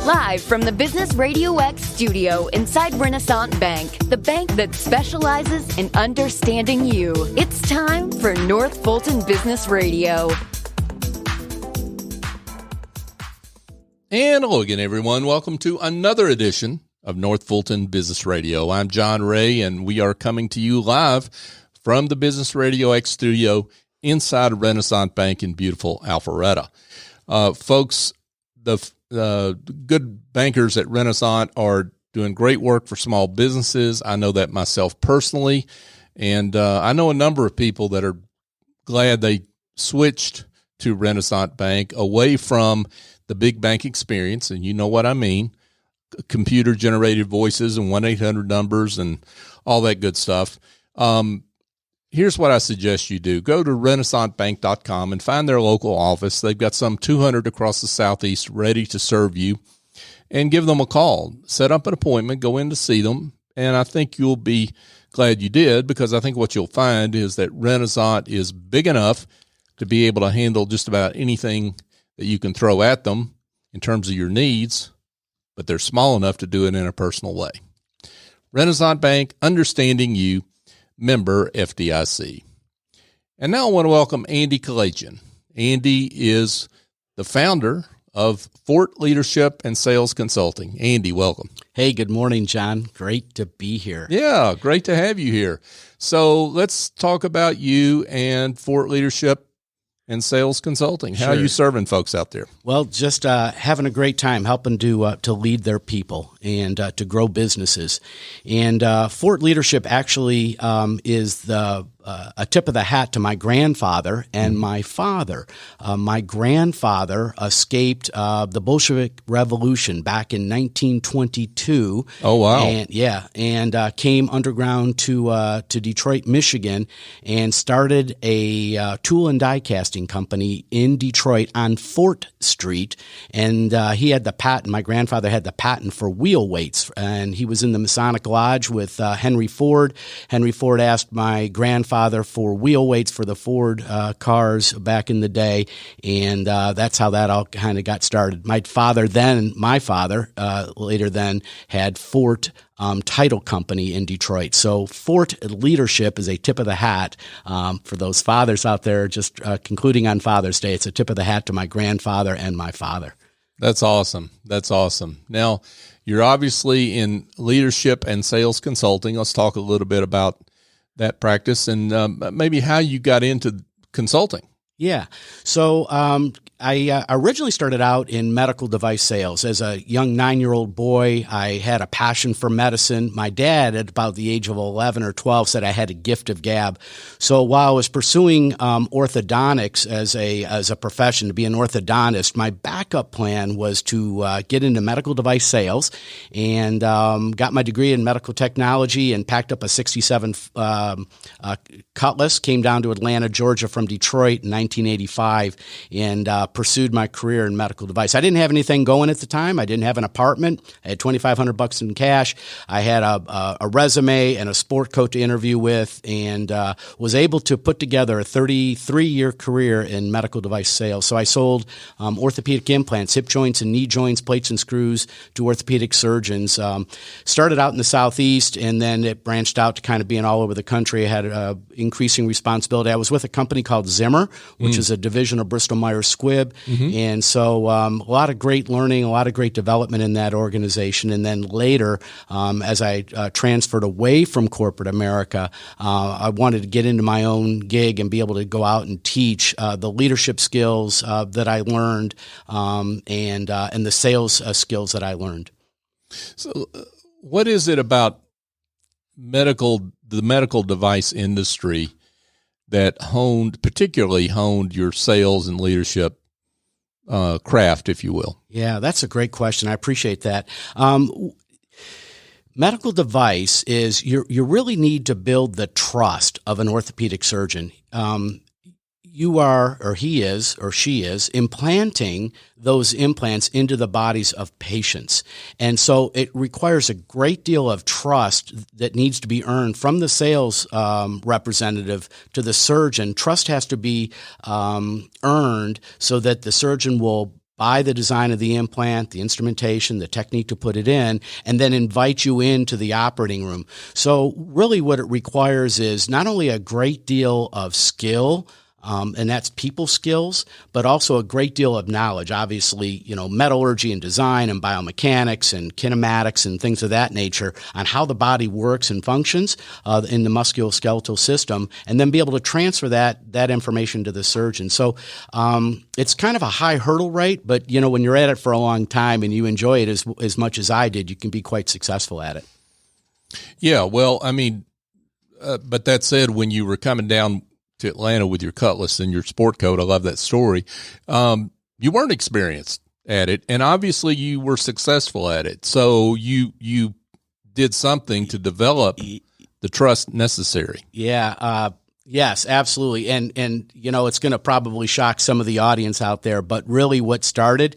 Live from the Business RadioX studio inside Renaissance Bank, the bank that specializes in understanding you. It's time for North Fulton Business Radio. And hello again, everyone. Welcome to another edition of North Fulton Business Radio. I'm John Ray, and we are coming to you live from the Business RadioX studio inside Renaissance Bank in beautiful Alpharetta. Folks, the good bankers at Renaissance are doing great work for small businesses. I know that myself personally, and I know a number of people that are glad they switched to Renaissance Bank away from the big bank experience, and you know what I mean, computer-generated voices and 1-800 numbers and all that good stuff. Here's what I suggest you do. Go to renaissancebank.com and find their local office. They've got some 200 across the Southeast ready to serve you, and give them a call. Set up an appointment, go in to see them, and I think you'll be glad you did, because I think what you'll find is that Renaissance is big enough to be able to handle just about anything that you can throw at them in terms of your needs, but they're small enough to do it in a personal way. Renaissance Bank, understanding you, member FDIC. And now I want to welcome Andy Kalajian. Andy is the founder of Fort Leadership and Sales Consulting. Andy, welcome. Hey, good morning, John. Great to be here. Yeah, great to have you here. So let's talk about you and Fort Leadership and Sales Consulting. How are you serving folks out there? Well, just having a great time helping to lead their people and to grow businesses. And Fort Leadership actually is a tip of the hat to my grandfather and my father. My grandfather escaped the Bolshevik Revolution back in 1922. Oh, wow. And came underground to Detroit, Michigan, and started a tool and die casting company in Detroit on Fort Street. And he had the patent. My grandfather had the patent for wheel weights, and he was in the Masonic Lodge with Henry Ford. Henry Ford asked my grandfather for wheel weights for the Ford cars back in the day, and that's how that all kind of got started. My father later then had Fort Title Company in Detroit. So Fort Leadership is a tip of the hat for those fathers out there, just concluding on Father's Day. It's a tip of the hat to my grandfather and my father. That's awesome. That's awesome. Now, you're obviously in leadership and sales consulting. Let's talk a little bit about that practice and maybe how you got into consulting. Yeah. So I originally started out in medical device sales. As a young 9-year-old boy, I had a passion for medicine. My dad, at about the age of 11 or 12, said I had a gift of gab. So while I was pursuing orthodontics as a profession, to be an orthodontist, my backup plan was to get into medical device sales, and got my degree in medical technology and packed up a 67 Cutlass, came down to Atlanta, Georgia from Detroit in 1985, and pursued my career in medical device. I didn't have anything going at the time. I didn't have an apartment. I had $2,500 in cash. I had a resume and a sport coat to interview with, and was able to put together a 33-year career in medical device sales. So I sold orthopedic implants, hip joints and knee joints, plates and screws to orthopedic surgeons. Started out in the Southeast, and then it branched out to kind of being all over the country. I had increasing responsibility. I was with a company called Zimmer, which is a division of Bristol-Myers Squibb. And so a lot of great learning, a lot of great development in that organization. And then later, as I transferred away from corporate America, I wanted to get into my own gig and be able to go out and teach the leadership skills that I learned, and the sales skills that I learned. So what is it about the medical device industry that particularly honed your sales and leadership craft, if you will? Yeah, that's a great question. I appreciate that. Medical device is you really need to build the trust of an orthopedic surgeon. You are, or he is, or she is, implanting those implants into the bodies of patients. And so it requires a great deal of trust that needs to be earned from the sales representative to the surgeon. Trust has to be earned so that the surgeon will buy the design of the implant, the instrumentation, the technique to put it in, and then invite you into the operating room. So really what it requires is not only a great deal of skill, and that's people skills, but also a great deal of knowledge. Obviously, metallurgy and design and biomechanics and kinematics and things of that nature on how the body works and functions in the musculoskeletal system, and then be able to transfer that information to the surgeon. So it's kind of a high hurdle rate, but when you're at it for a long time and you enjoy it as much as I did, you can be quite successful at it. Yeah, well, I mean, but that said, when you were coming down to Atlanta with your cutlass and your sport coat, I love that story. You weren't experienced at it, and obviously you were successful at it. So you did something to develop the trust necessary. Yeah. Yes, absolutely. And it's going to probably shock some of the audience out there, but really what started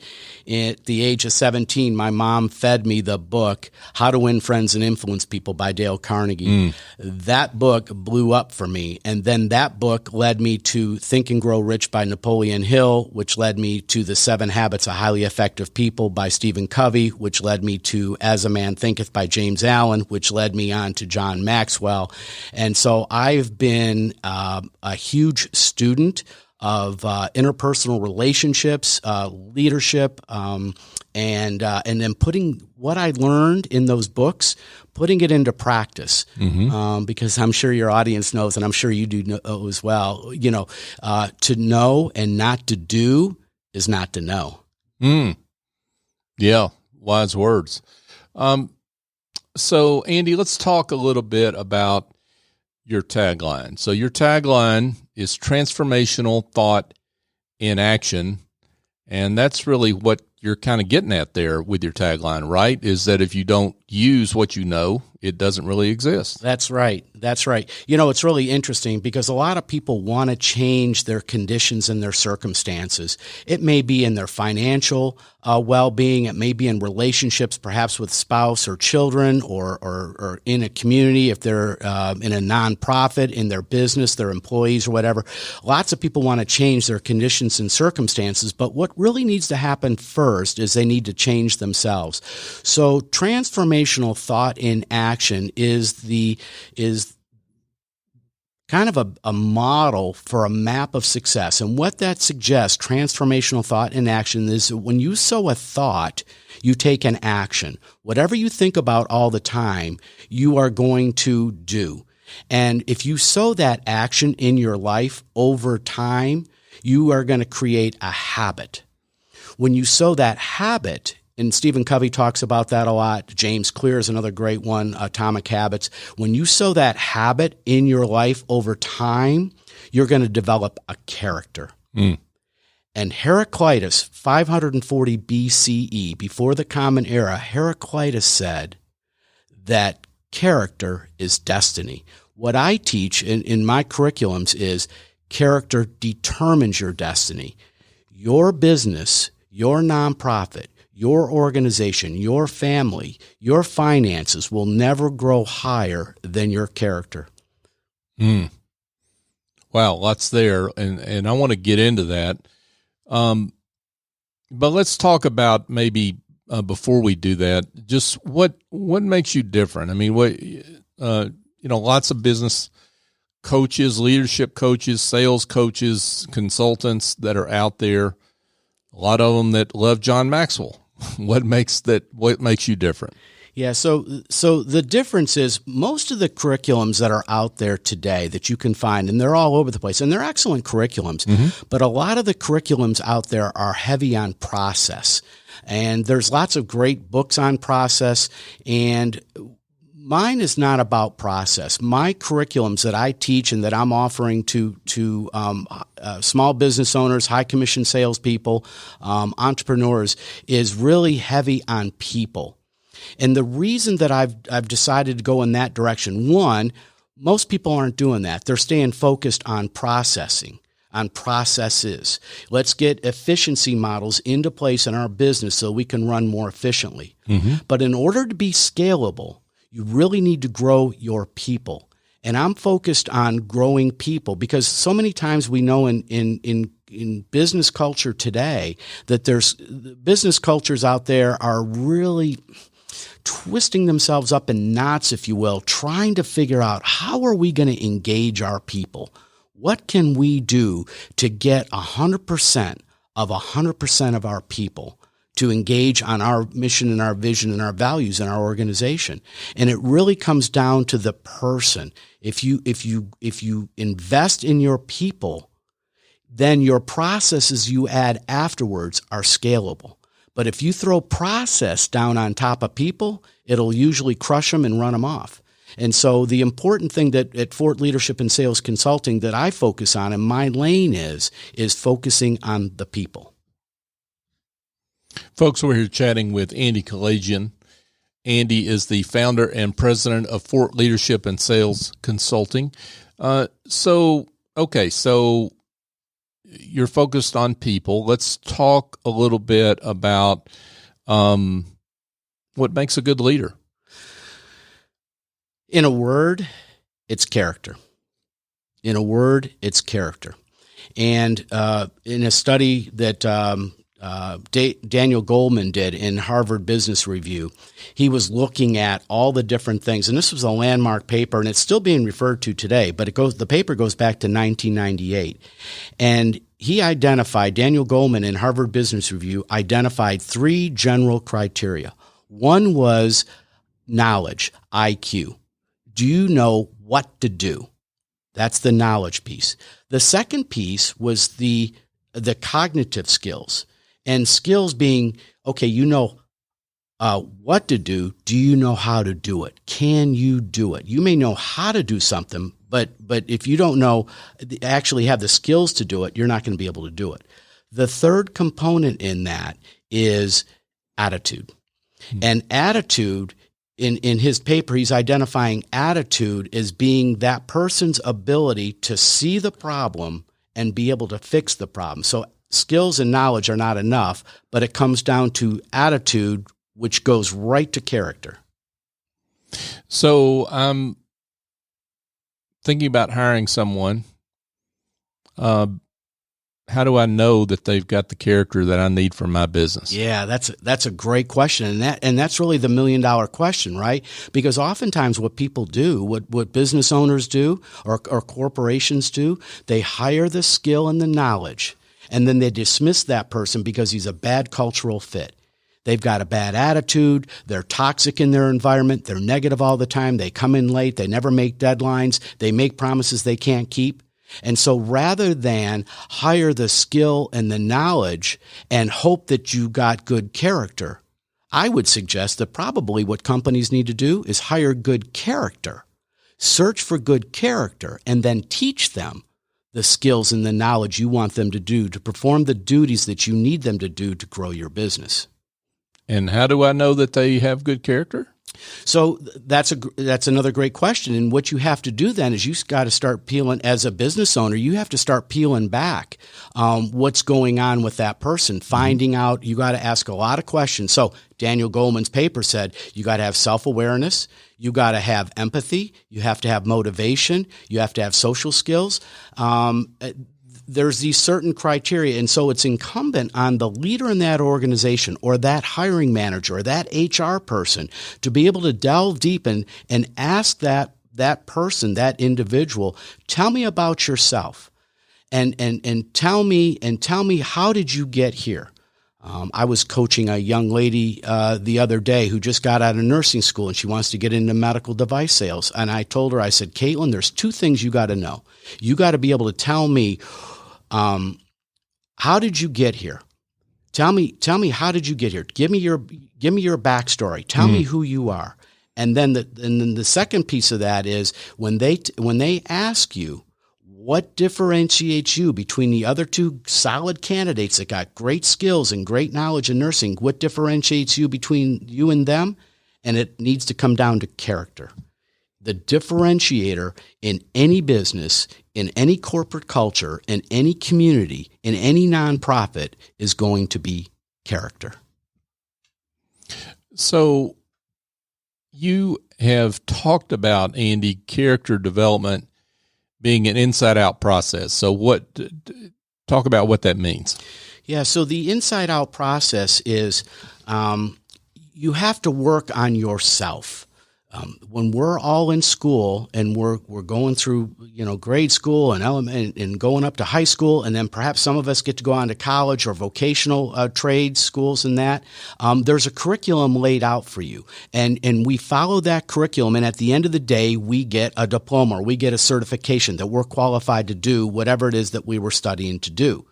at the age of 17, my mom fed me the book, How to Win Friends and Influence People by Dale Carnegie. That book blew up for me. And then that book led me to Think and Grow Rich by Napoleon Hill, which led me to The 7 Habits of Highly Effective People by Stephen Covey, which led me to As a Man Thinketh by James Allen, which led me on to John Maxwell. And so I've been a huge student of interpersonal relationships, leadership, and then putting what I learned in those books, putting it into practice. Because I'm sure your audience knows, and I'm sure you do know as well. To know and not to do is not to know. Yeah, wise words. So Andy, let's talk a little bit about your tagline. So your tagline is transformational thought in action. And that's really what you're kind of getting at there with your tagline, right? Is that if you don't use what you know, it doesn't really exist. That's right. That's right. It's really interesting because a lot of people want to change their conditions and their circumstances. It may be in their financial well-being. It may be in relationships, perhaps with spouse or children, or in a community, if they're in a nonprofit, in their business, their employees or whatever. Lots of people want to change their conditions and circumstances, but what really needs to happen first is they need to change themselves. So transformational thought in action is kind of a model for a map of success. And what that suggests, transformational thought in action, is when you sow a thought, you take an action. Whatever you think about all the time, you are going to do. And if you sow that action in your life over time, you are going to create a habit. When you sow that habit, and Stephen Covey talks about that a lot. James Clear is another great one, Atomic Habits. When you sow that habit in your life over time, you're going to develop a character. And Heraclitus, 540 BCE, before the Common Era, Heraclitus said that character is destiny. What I teach in my curriculums is character determines your destiny. Your business, your nonprofit, your organization, your family, your finances will never grow higher than your character. Wow, lots there, and I want to get into that. But let's talk about maybe before we do that, just what makes you different. I mean, lots of business coaches, leadership coaches, sales coaches, consultants that are out there. A lot of them that love John Maxwell. What makes you different? Yeah, so the difference is most of the curriculums that are out there today that you can find, and they're all over the place, and they're excellent curriculums, but a lot of the curriculums out there are heavy on process. And there's lots of great books on process, and mine is not about process. My curriculums that I teach and that I'm offering to small business owners, high commission salespeople, entrepreneurs is really heavy on people. And the reason that I've decided to go in that direction, one, most people aren't doing that. They're staying focused on processing, on processes. Let's get efficiency models into place in our business so we can run more efficiently. But in order to be scalable, you really need to grow your people. And I'm focused on growing people because so many times we know in in business culture today, that there's business cultures out there are really twisting themselves up in knots, if you will, trying to figure out how are we going to engage our people? What can we do to get 100% of 100% of our people to engage on our mission and our vision and our values in our organization? And it really comes down to the person. If you invest in your people, then your processes you add afterwards are scalable. But if you throw process down on top of people, it'll usually crush them and run them off. And so the important thing that at Fort Leadership and Sales Consulting that I focus on, and my lane is focusing on the people. Folks, we're here chatting with Andy Kalajian. Andy is the founder and president of Fort Leadership and Sales Consulting. So you're focused on people. Let's talk a little bit about what makes a good leader. In a word, it's character. In a word, it's character. And in a study that Daniel Goleman did in Harvard Business Review, he was looking at all the different things. And this was a landmark paper, and it's still being referred to today, but the paper goes back to 1998. And Daniel Goleman in Harvard Business Review identified 3 general criteria. One was knowledge, IQ. Do you know what to do? That's the knowledge piece. The second piece was the cognitive skills, and skills being, okay, you know what to do. Do you know how to do it? Can you do it? You may know how to do something, but if you don't know, actually have the skills to do it, you're not going to be able to do it. The third component in that is attitude. And attitude, in his paper, he's identifying attitude as being that person's ability to see the problem and be able to fix the problem. So skills and knowledge are not enough, but it comes down to attitude, which goes right to character. So I'm thinking about hiring someone. How do I know that they've got the character that I need for my business? Yeah, that's a great question. And that's really the $1 million question, right? Because oftentimes what people do, what business owners do or corporations do, they hire the skill and the knowledge, and then they dismiss that person because he's a bad cultural fit. They've got a bad attitude. They're toxic in their environment. They're negative all the time. They come in late. They never make deadlines. They make promises they can't keep. And so rather than hire the skill and the knowledge and hope that you got good character, I would suggest that probably what companies need to do is hire good character, search for good character, and then teach them the skills and the knowledge you want them to do to perform the duties that you need them to do to grow your business. And how do I know that they have good character? So that's another great question. And what you have to do then is you got to start peeling, as a business owner, you have to start peeling back what's going on with that person, finding out. You got to ask a lot of questions. So Daniel Goleman's paper said you got to have self-awareness, you got to have empathy, you have to have motivation, you have to have social skills. There's these certain criteria, and so it's incumbent on the leader in that organization or that hiring manager or that HR person to be able to delve deep and ask that person, that individual, tell me about yourself, and tell me how did you get here. I was coaching a young lady the other day who just got out of nursing school, and she wants to get into medical device sales. And I told her, I said, Caitlin, there's 2 things you got to know. You got to be able to tell me, how did you get here? Tell me, how did you get here? Give me your backstory. Tell me who you are. And then the second piece of that is when they ask you, what differentiates you between the other 2 solid candidates that got great skills and great knowledge in nursing? What differentiates you between you and them? And it needs to come down to character. The differentiator in any business, in any corporate culture, in any community, in any nonprofit is going to be character. So you have talked about, talk Talk about what that means. Yeah, so the inside-out process is you have to work on yourself. When we're all in school and we're going through grade school and going up to high school, and then perhaps some of us get to go on to college or vocational trade schools and that, there's a curriculum laid out for you, and we follow that curriculum, and at the end of the day we get a diploma or we get a certification that we're qualified to do whatever it is that we were studying to do.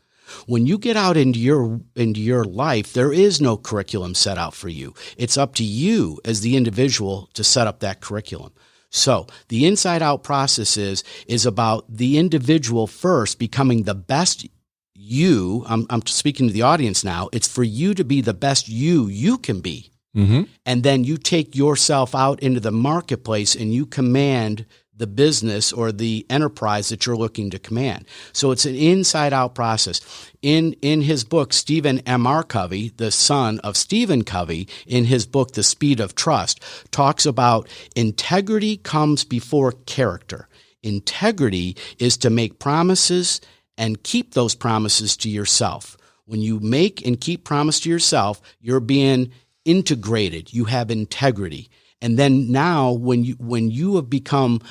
When you get out into your life, there is no curriculum set out for you. It's up to you as the individual to set up that curriculum. So the inside-out process is about the individual first becoming the best you. I'm speaking to the audience now. It's for you to be the best you can be. Mm-hmm. And then you take yourself out into the marketplace and you command the business or the enterprise that you're looking to command. So it's an inside-out process. In his book, Stephen M.R. Covey, the son of Stephen Covey, in his book, The Speed of Trust, talks about integrity comes before character. Integrity is to make promises and keep those promises to yourself. When you make and keep promise to yourself, you're being integrated. You have integrity. And then now when you have become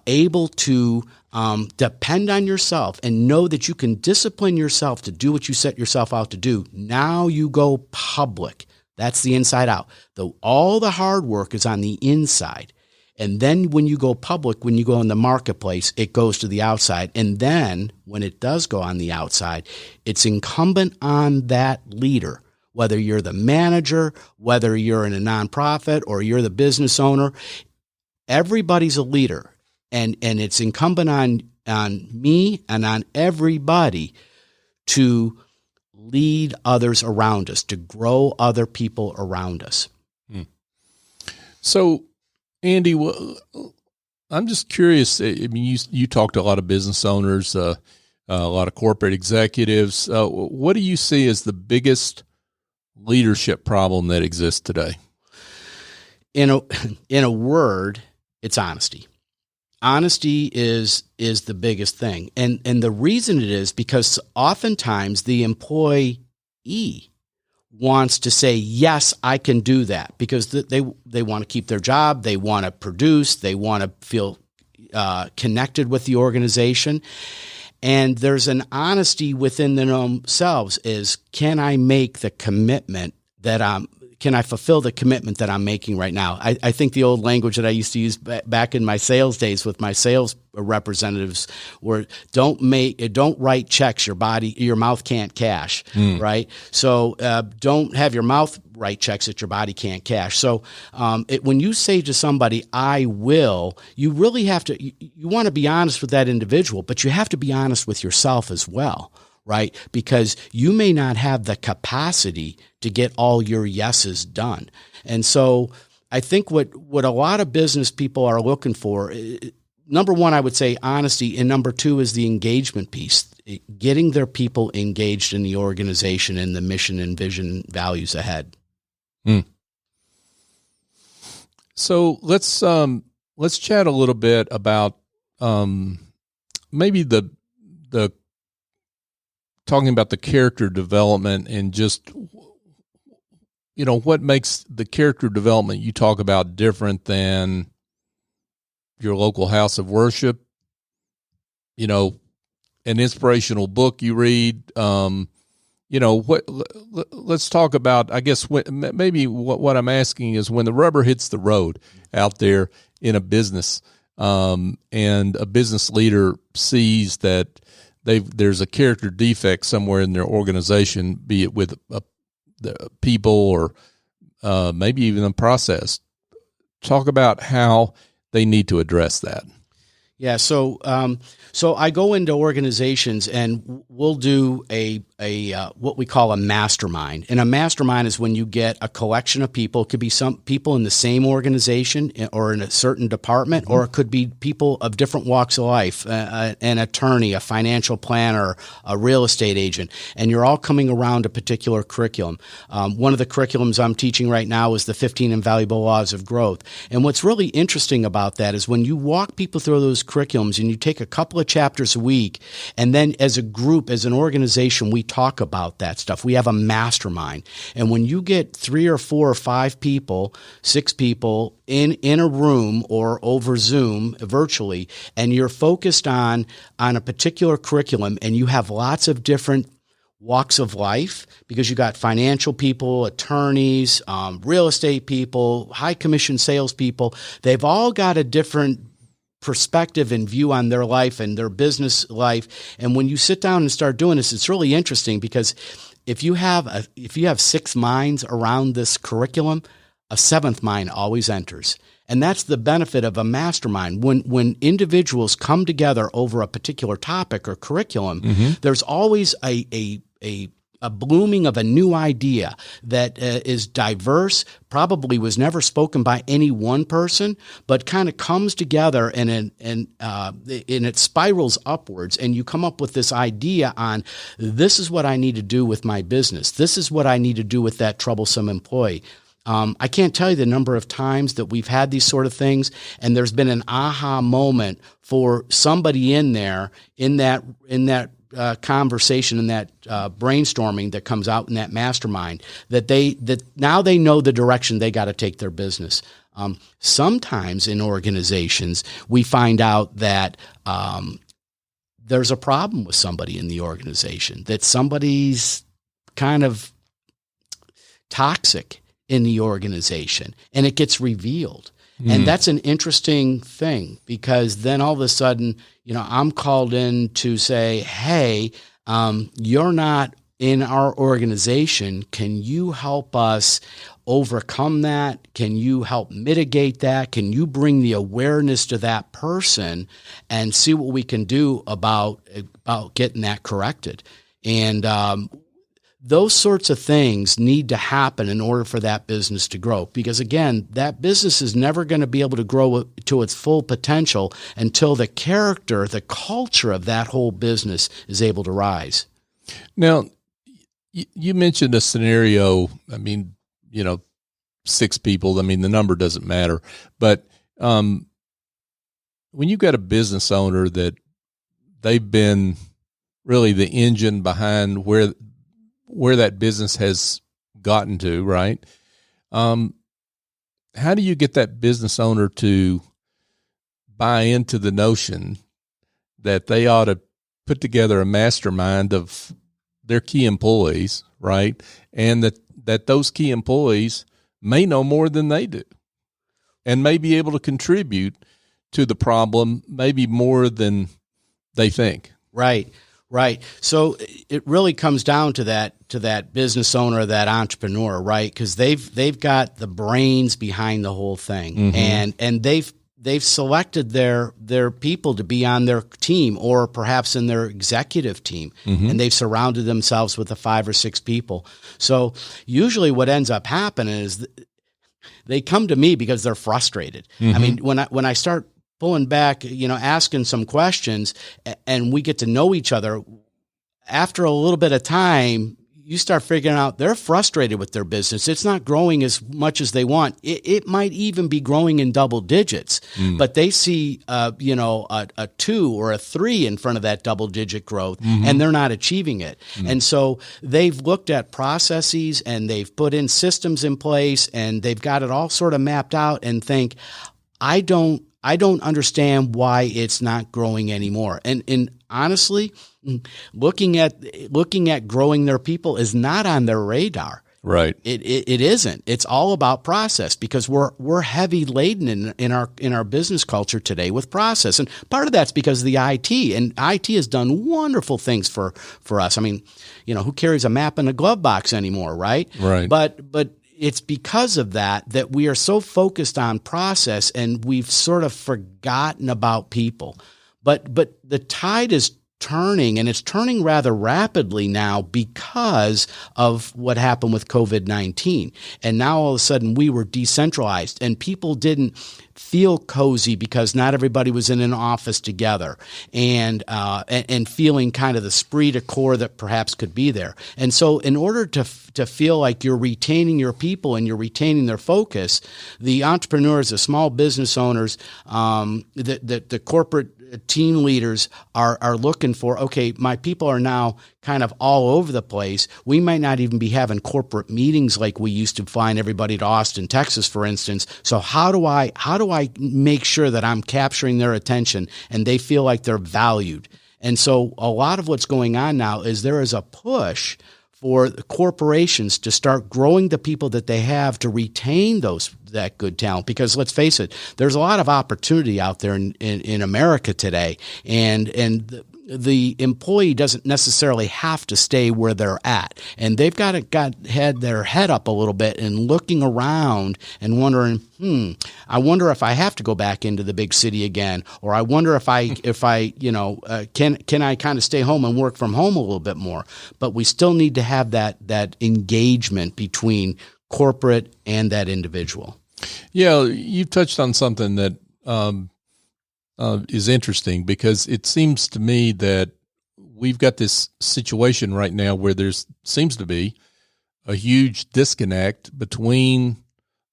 able to depend on yourself and know that you can discipline yourself to do what you set yourself out to do, now you go public. That's the inside out. All the hard work is on the inside. And then when you go public, when you go in the marketplace, it goes to the outside. And then when it does go on the outside, it's incumbent on that leader, whether you're the manager, whether you're in a nonprofit or you're the business owner, everybody's a leader. And it's incumbent on me and on everybody to lead others around us, to grow other people around us. So, Andy, I'm just curious. I mean, you talk to a lot of business owners, a lot of corporate executives. What do you see as the biggest leadership problem that exists today? In a word, it's honesty. Honesty is the biggest thing. And the reason it is because oftentimes the employee wants to say, yes, I can do that, because they want to keep their job. They want to produce. They want to feel connected with the organization. And there's an honesty within themselves is, can I make the commitment can I fulfill the commitment that I'm making right now? I think the old language that I used to use back in my sales days with my sales representatives were don't write checks your mouth can't cash, right? So don't have your mouth write checks that your body can't cash. So when you say to somebody, I will, you really have to, you want to be honest with that individual, but you have to be honest with yourself as well, right? Because you may not have the capacity to get all your yeses done. And so I think what a lot of business people are looking for, number one, I would say honesty, and number two is the engagement piece, getting their people engaged in the organization and the mission and vision values ahead. So let's chat a little bit about maybe the talking about the character development and just, what makes the character development you talk about different than your local house of worship, an inspirational book you read, let's talk about, I guess, maybe what I'm asking is when the rubber hits the road out there in a business, and a business leader sees that there's a character defect somewhere in their organization, be it with the people or maybe even a process. Talk about how they need to address that. Yeah. So I go into organizations and we'll do a what we call a mastermind. And a mastermind is when you get a collection of people. It could be some people in the same organization or in a certain department, or it could be people of different walks of life, an attorney, a financial planner, a real estate agent, and you're all coming around a particular curriculum. One of the curriculums I'm teaching right now is the 15 Invaluable Laws of Growth. And what's really interesting about that is when you walk people through those curriculums and you take a couple of chapters a week, and then as a group, as an organization, we talk about that stuff. We have a mastermind. And when you get 3 or 4 or 5 people, 6 people in a room or over Zoom virtually, and you're focused on a particular curriculum, and you have lots of different walks of life, because you got financial people, attorneys, real estate people, high commission salespeople. They've all got a different perspective and view on their life and their business life. And when you sit down and start doing this, it's really interesting, because if you have 6 minds around this curriculum, a 7th mind always enters. And that's the benefit of a mastermind. When individuals come together over a particular topic or curriculum, there's always a blooming of a new idea that is diverse, probably was never spoken by any one person, but kind of comes together and it spirals upwards, and you come up with this idea on, this is what I need to do with my business. This is what I need to do with that troublesome employee. I can't tell you the number of times that we've had these sort of things, and there's been an aha moment for somebody in there, in that conversation, in that brainstorming that comes out in that mastermind, that now they know the direction they got to take their business. Sometimes in organizations, we find out that there's a problem with somebody in the organization, that somebody's kind of toxic in the organization, and it gets revealed. And that's an interesting thing, because then all of a sudden, I'm called in to say, hey, you're not in our organization. Can you help us overcome that? Can you help mitigate that? Can you bring the awareness to that person and see what we can do about getting that corrected? And those sorts of things need to happen in order for that business to grow, because, again, that business is never going to be able to grow to its full potential until the character, the culture of that whole business is able to rise. Now, you mentioned a scenario. 6 people. The number doesn't matter. But when you've got a business owner that they've been really the engine behind where that business has gotten to, right? How do you get that business owner to buy into the notion that they ought to put together a mastermind of their key employees, right? And that those key employees may know more than they do and may be able to contribute to the problem maybe more than they think. Right. So it really comes down to that business owner, that entrepreneur, right? Because they've got the brains behind the whole thing, and they've selected their people to be on their team, or perhaps in their executive team, and they've surrounded themselves with the 5 or 6 people. So usually what ends up happening is they come to me because they're frustrated. I mean, when I start pulling back, asking some questions, and we get to know each other, after a little bit of time, you start figuring out they're frustrated with their business. It's not growing as much as they want. It might even be growing in double digits, but they see, a 2 or a 3 in front of that double digit growth, and they're not achieving it. And so they've looked at processes, and they've put in systems in place, and they've got it all sort of mapped out, and think, I don't understand why it's not growing anymore. And honestly, looking at growing their people is not on their radar. Right. It isn't. It's all about process, because we're heavy laden in our business culture today with process. And part of that's because of the IT, and IT has done wonderful things for us. I mean, who carries a map in a glove box anymore, right? Right. But it's because of that we are so focused on process, and we've sort of forgotten about people. But the tide is turning, and it's turning rather rapidly now because of what happened with COVID-19. And now all of a sudden we were decentralized and people didn't feel cozy because not everybody was in an office together and feeling kind of the esprit de corps that perhaps could be there. And so in order to feel like you're retaining your people and you're retaining their focus, the entrepreneurs, the small business owners, the corporate team leaders are looking for, okay, my people are now kind of all over the place. We might not even be having corporate meetings like we used to flying everybody to Austin, Texas, for instance. So how do I make sure that I'm capturing their attention and they feel like they're valued? And so a lot of what's going on now is there is a push for corporations to start growing the people that they have to retain that good talent. Because let's face it, there's a lot of opportunity out there in America today, and the employee doesn't necessarily have to stay where they're at, and they've had their head up a little bit and looking around and wondering, I wonder if I have to go back into the big city again, or I wonder if I can I kind of stay home and work from home a little bit more. But we still need to have that engagement between corporate and that individual. Yeah, you've touched on something that is interesting, because it seems to me that we've got this situation right now where seems to be a huge disconnect between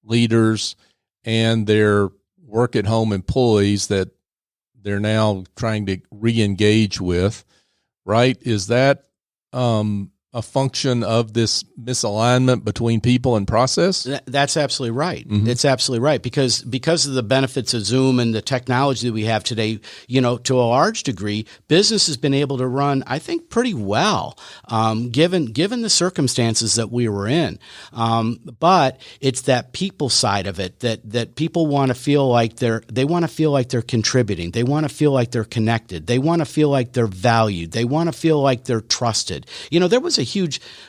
leaders and their work-at-home employees that they're now trying to re-engage with, right? Is that a function of this misalignment between people and process? That's absolutely right. Mm-hmm. It's absolutely right, because of the benefits of Zoom and the technology that we have today, to a large degree, business has been able to run, I think, pretty well, given the circumstances that we were in. But it's that people side of it that people want to feel like they're contributing. They want to feel like they're connected. They want to feel like they're valued. They want to feel like they're trusted. There was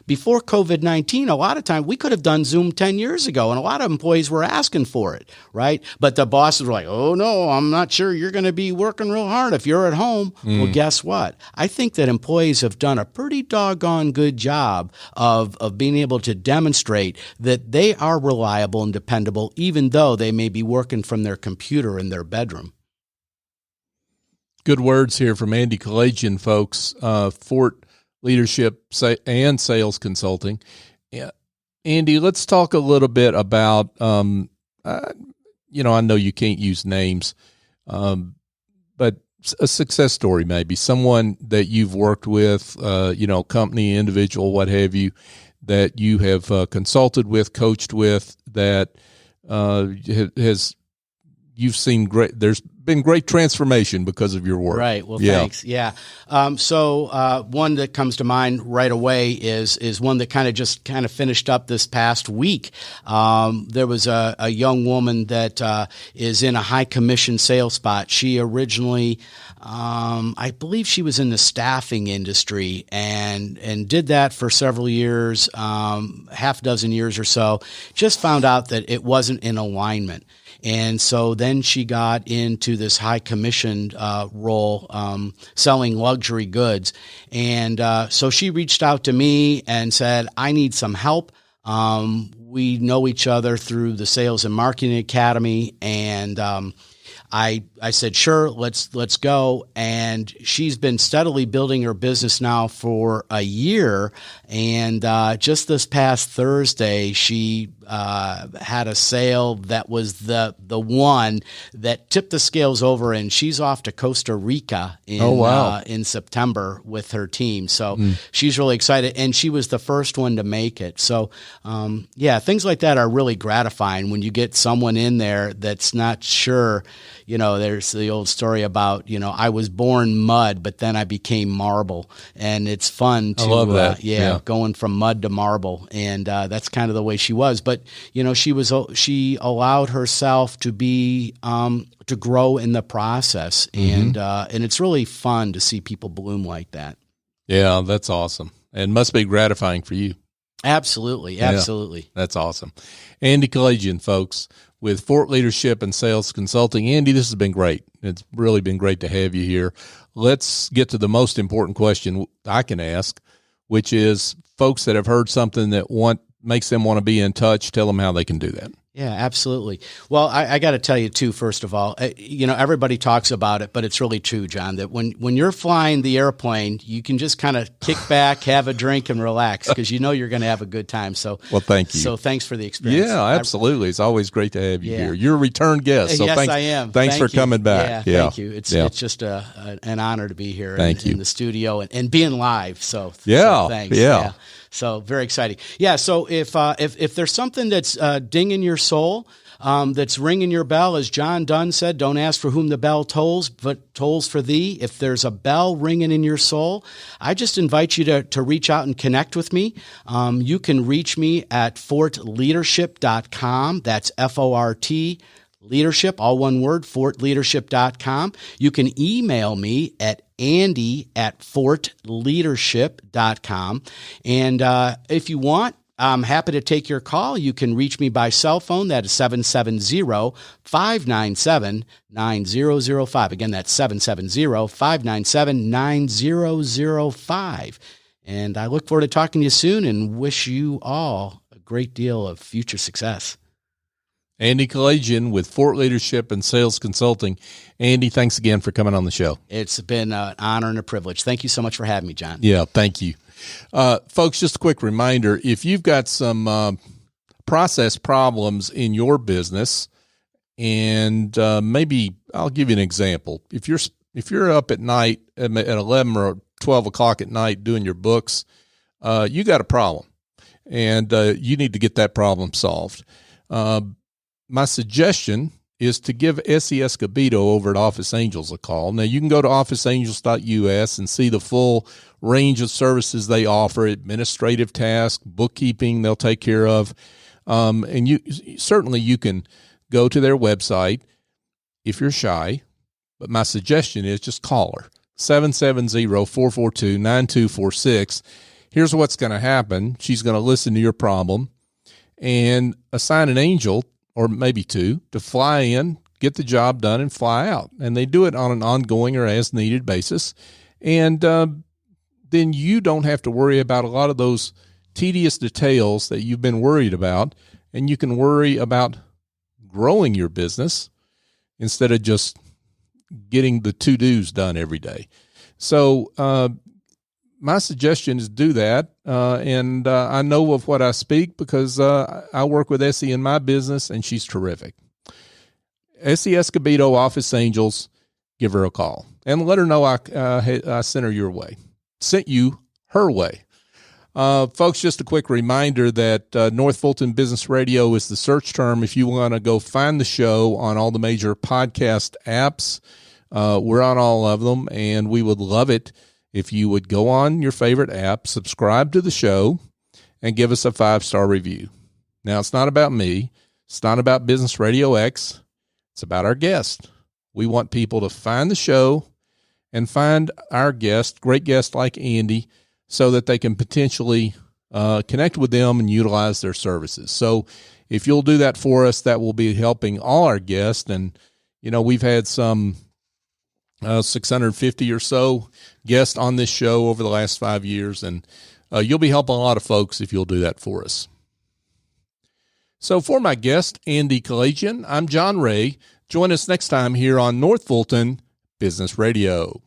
before COVID-19, a lot of time we could have done Zoom 10 years ago, and a lot of employees were asking for it, right? But the bosses were like, oh no, I'm not sure you're going to be working real hard if you're at home. Well, guess what? I think that employees have done a pretty doggone good job of being able to demonstrate that they are reliable and dependable, even though they may be working from their computer in their bedroom. Good words here from Andy Kalajian, folks. Fort Leadership and Sales Consulting. Yeah. Andy, let's talk a little bit about, I know you can't use names, but a success story, maybe someone that you've worked with, company, individual, what have you, that you have consulted with, coached with, that you've seen there's been great transformation because of your work. Right. Well, thanks. Yeah. So one that comes to mind right away is one that kind of finished up this past week. There was a young woman that is in a high commission sales spot. She originally, I believe she was in the staffing industry and did that for several years, half a dozen years or so, just found out that it wasn't in alignment. And so then she got into this high commissioned role, selling luxury goods. And so she reached out to me and said, I need some help. We know each other through the Sales and Marketing Academy. And I said, sure, let's go. And she's been steadily building her business now for a year. And just this past Thursday, she had a sale that was the one that tipped the scales over, and she's off to Costa Rica in September with her team. So she's really excited, and she was the first one to make it. So things like that are really gratifying when you get someone in there that's not sure. There's the old story about, I was born mud, but then I became marble, and it's fun to, I love that. Going from mud to marble. And, that's kind of the way she was. But, she allowed herself to be, to grow in the process. And it's really fun to see people bloom like that. Yeah, that's awesome. And must be gratifying for you. Absolutely. Yeah, that's awesome. Andy Kalajian, folks, with Fort Leadership and Sales Consulting. Andy, this has been great. It's really been great to have you here. Let's get to the most important question I can ask, which is folks that have heard something that makes them want to be in touch, tell them how they can do that. Yeah, absolutely. Well, I got to tell you too, first of all, everybody talks about it, but it's really true, John, that when you're flying the airplane, you can just kind of kick back, have a drink, and relax because you're going to have a good time. So, well, thank you. So thanks for the experience. Yeah, absolutely. It's always great to have you here. You're a return guest. So yes, I am. Thanks for coming back. Yeah, thank you. It's just an honor to be here in the studio and being live. So thanks. Yeah. So very exciting. Yeah. So if there's something that's dinging your soul, that's ringing your bell, as John Donne said, don't ask for whom the bell tolls, but tolls for thee. If there's a bell ringing in your soul, I just invite you to reach out and connect with me. You can reach me at fortleadership.com. That's FORT. Leadership, all one word, fortleadership.com. You can email me at andy@fortleadership.com. And if you want, I'm happy to take your call. You can reach me by cell phone. That is 770-597-9005. Again, that's 770-597-9005. And I look forward to talking to you soon and wish you all a great deal of future success. Andy Kalajian with Fort Leadership and Sales Consulting. Andy, thanks again for coming on the show. It's been an honor and a privilege. Thank you so much for having me, John. Yeah, thank you. Folks, just a quick reminder, if you've got some process problems in your business, and maybe I'll give you an example. If you're up at night at 11 or 12 o'clock at night doing your books, you got a problem, and you need to get that problem solved. My suggestion is to give S.E. Escobedo over at Office Angels a call. Now, you can go to officeangels.us and see the full range of services they offer, administrative tasks, bookkeeping they'll take care of. And you can go to their website if you're shy. But my suggestion is just call her, 770-442-9246. Here's what's going to happen. She's going to listen to your problem and assign an angel or maybe two to fly in, get the job done, and fly out. And they do it on an ongoing or as-needed basis. And then you don't have to worry about a lot of those tedious details that you've been worried about, and you can worry about growing your business instead of just getting the to-dos done every day. So my suggestion is do that, and I know of what I speak because I work with Essie in my business, and she's terrific. Essie Escobedo, Office Angels, give her a call, and let her know I sent her your way, sent you her way. Folks, just a quick reminder that North Fulton Business Radio is the search term if you want to go find the show on all the major podcast apps. We're on all of them, and we would love it if you would go on your favorite app, subscribe to the show, and give us a 5-star review. Now, it's not about me. It's not about Business RadioX. It's about our guest. We want people to find the show and find our guest, great guests like Andy, so that they can potentially connect with them and utilize their services. So if you'll do that for us, that will be helping all our guests. And, we've had some 650 or so guests on this show over the last 5 years, and you'll be helping a lot of folks if you'll do that for us. So for my guest, Andy Kalajian, I'm John Ray. Join us next time here on North Fulton Business Radio.